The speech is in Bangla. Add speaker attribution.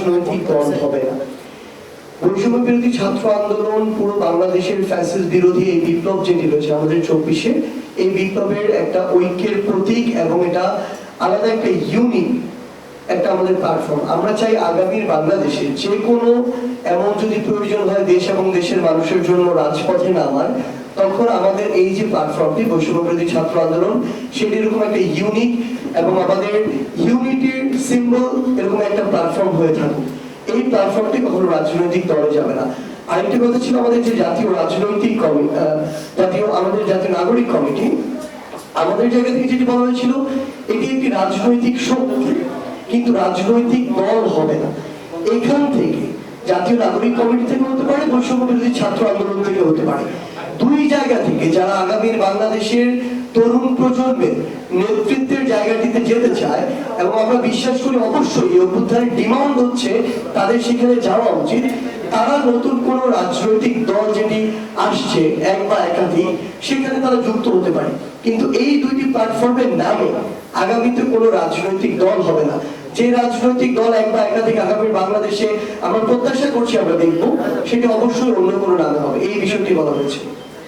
Speaker 1: রাজনৈতিক দল হবে না। বৈষম্য বিরোধী ছাত্র আন্দোলন পুরো বাংলাদেশের ফ্যাসিস্ট বিরোধী এই বিপ্লব যেটি রয়েছে আমাদের 24-এ, এই বিপ্লবের একটা ঐক্যের প্রতীক এবং এটা আলাদা একটা ইউনিক একটা আমাদের প্ল্যাটফর্ম। আমরা চাই আগামীর বাংলাদেশে যে কোনো এমন যদি প্রয়োজন হয় দেশ এবং দেশের মানুষের জন্য রাজপথে নামার, তখন আমাদের এই যে প্ল্যাটফর্মটি বৈষম্য বিরোধী ছাত্র আন্দোলন সেটি এরকম একটা ইউনিক এবং আমাদের ইউনিটির সিম্বল এরকম একটা প্ল্যাটফর্ম হয়ে থাকুক। এই প্ল্যাটফর্মটি কখনো রাজনৈতিক দলে যাবে না। আরেকটি কথা ছিল আমাদের যে জাতীয় রাজনৈতিক আমাদের জাতীয় নাগরিক কমিটি, আমাদের জায়গা থেকে যেটি বলা হয়েছিল এটি একটি রাজনৈতিক শক্তি কিন্তু রাজনৈতিক দল হবে না। এখান থেকে জাতীয় নাগরিক কমিটি থেকে হতে পারে, বৈষম্য বিরোধী ছাত্র আন্দোলন থেকে হতে পারে, দুই জায়গা থেকে যারা আগামীর বাংলাদেশের তরুণ প্রজন্মের নেতৃত্বের জায়গাটিতে যেতে চায় এবং আমরা বিশ্বাস করি অবশ্যই এই অভ্যুত্থানের ডিমান্ড হচ্ছে তাদের সেখানে যাওয়া উচিত, তারা নতুন কোন রাজনৈতিক দল যেটি আসছে এক বা একাধিক সেখানে তারা যুক্ত হতে পারে। কিন্তু এই দুইটি প্ল্যাটফর্মের নামে আগামীতে কোনো রাজনৈতিক দল হবে না। যে রাজনৈতিক দল এক বা একাধিক আগামীর বাংলাদেশে আমরা প্রত্যাশা করছি আমরা দেখবো, সেটি অবশ্যই অন্য কোনো নামে হবে, এই বিষয়টি বলা হয়েছে।